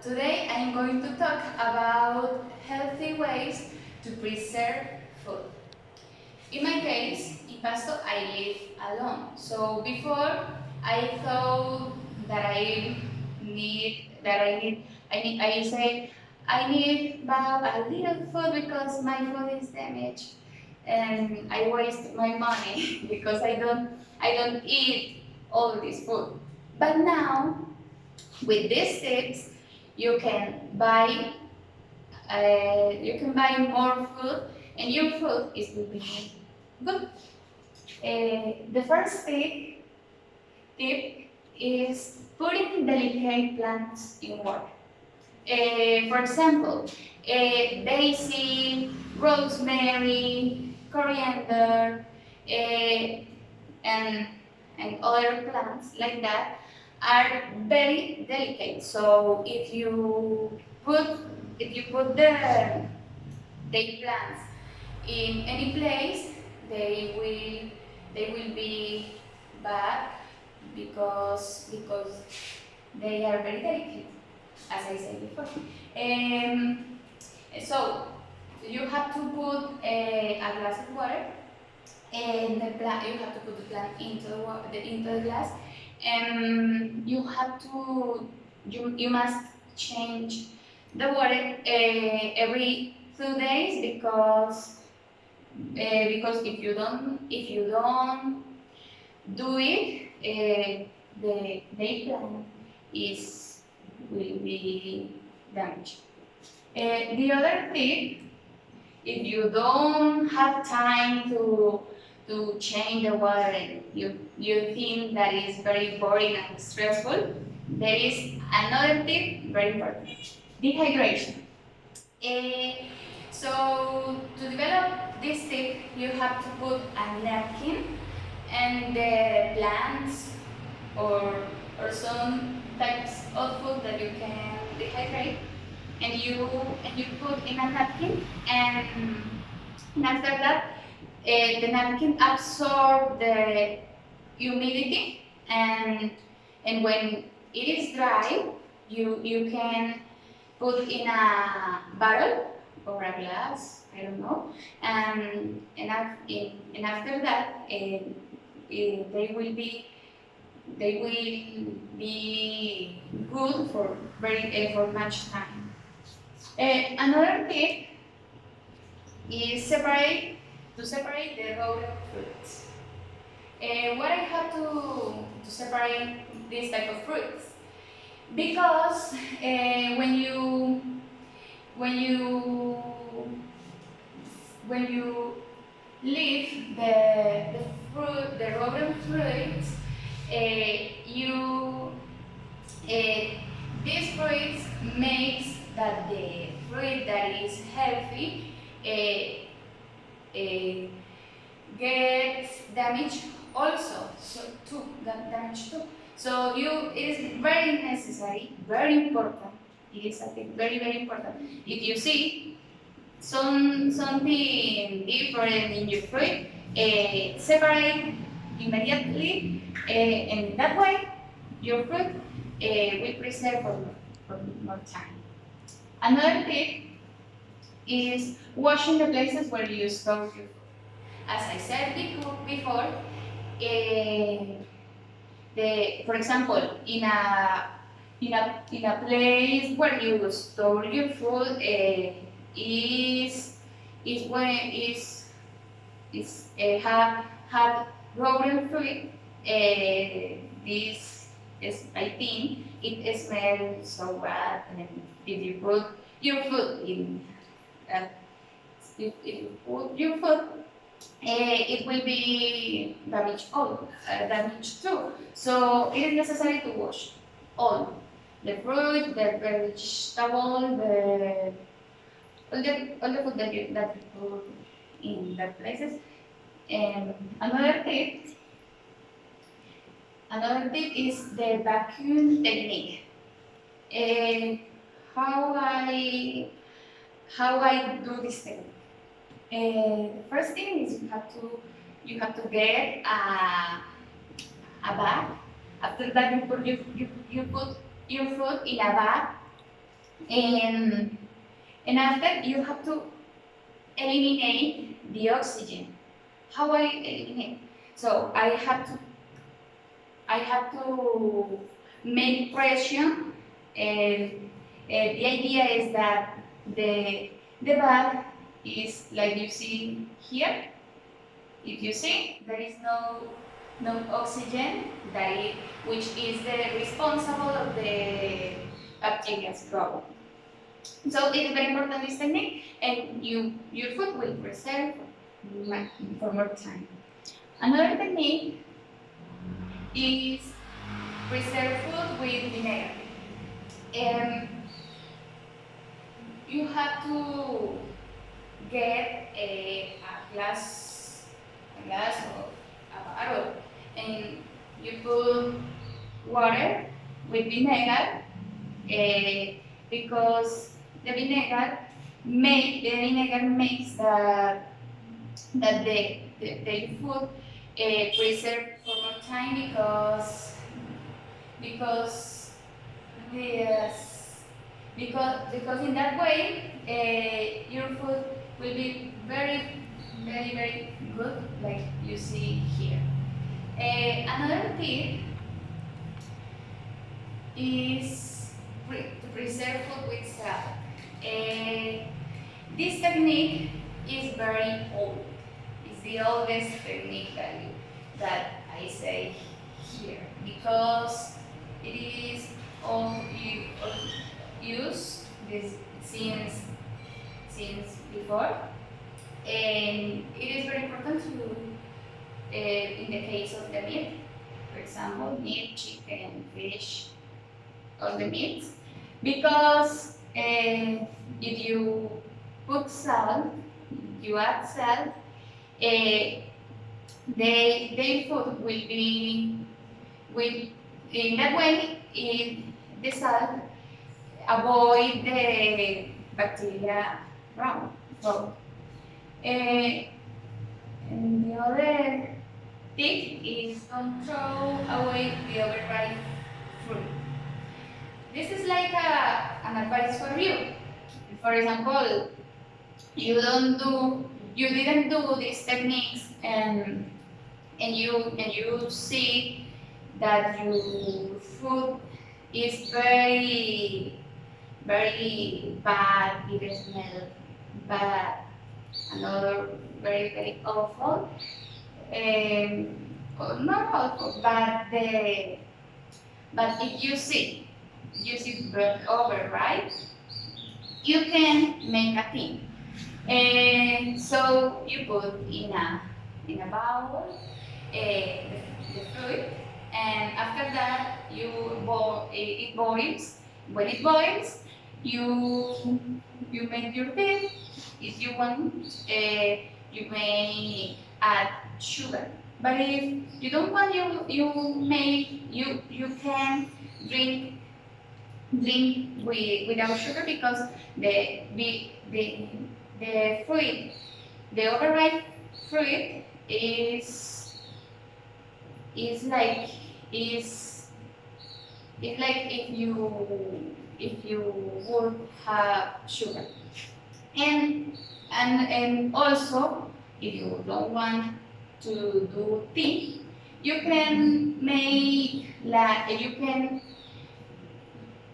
Today I am going to talk about healthy ways to preserve food. In my case, in Pasto, I live alone. So before, I thought that I say, I need about a little food because my food is damaged, and I waste my money because I don't eat all this food. But now, with these tips, you can buy more food, and your food is will be good. The first tip is putting delicate plants in water. For example, basil, rosemary, coriander, and other plants like that are very delicate. So put if you put the plants in any place, they will be bad because they are very delicate, as I said before. So you have to put a glass of water, and you have to put the plant into the water, into the glass, and you must change the water every 2 days because if you don't do it, the plant is will be damaged. The other tip, if you don't have time to change the water and you think that is very boring and stressful, there is another tip very important: dehydration. Eh, so to develop this tip, you have to put a napkin and the plants or some types of food that you can dehydrate, and you put in a napkin, and after that the napkin absorb the humidity, and when it is dry, you can put in a barrel or a glass, I don't know, and after that they will be good for for much time. Another tip is separate the raw fruits. Why I have to separate this type of fruits? Because when you when you leave the raw fruits, you these fruits makes that the fruit that is healthy gets damaged also, damage too. So it is very necessary, very important. It is, I think, very important. If you see something different in your fruit, separate immediately, and in that way, your fruit will preserve for more time. Another tip is washing the places where you store your food. As I said before, for example, in a place where you store your food, is when have rodent food. This is, I think, it smells so bad, and if you put your food in if you put your food, it will be damaged too. So it is necessary to wash all the fruit, the vegetable, all the food that you put in that places. And another tip is the vacuum technique. How I do this technique. The first thing is you have to get a bag. After that, you put your food in a bag, And, and after you have to eliminate the oxygen. How I eliminate? So I have to make pressure, and the idea is that the bag is like you see here. If you see, there is no oxygen, which is the responsible of the bacteria's growth. So it is very important, this technique, and your food will preserve for more time. Another technique is preserve food with vinegar. You have to get a glass of a bottle, and you put water with vinegar, because the vinegar makes the food preserved for more time, because yes, because in that way your food will be very good, like you see here. Another tip is to preserve food with salt. This technique is very old. It's the oldest technique that I say here, because it is used since before, and it is very important to in the case of the meat, for example, meat, chicken, fish, all the meats, because if you put salt, you add salt, their food will in that way the salt avoid the bacteria growth. And the other tip is don't throw away the overripe fruit. This is like an advice for you. For example, you didn't do these techniques, and you see that your food is very bad, it smells bad, another very awful. Not awful, but if you see burnt over, right? You can make a thing. And so you put in a bowl the fruit, and after that it boils. When it boils, you make your tea. If you want, you may add sugar. But if you don't want, you can drink without sugar, because the fruit, the overripe fruit is like is it's like if you would have sugar, and also if you don't want to do tea, you can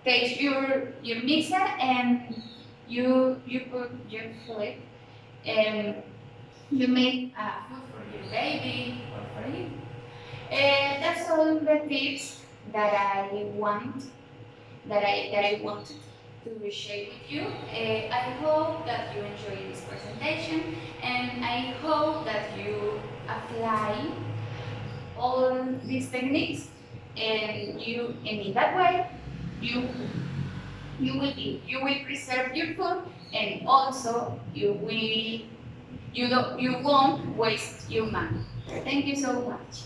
take your mixer, and you put your fruit, and you make food for your baby or for you. That's all the tips that I wanted to share with you. I hope that you enjoy this presentation, and I hope that you apply all these techniques, and in that way you will preserve your food, and also you won't waste your money. Thank you so much.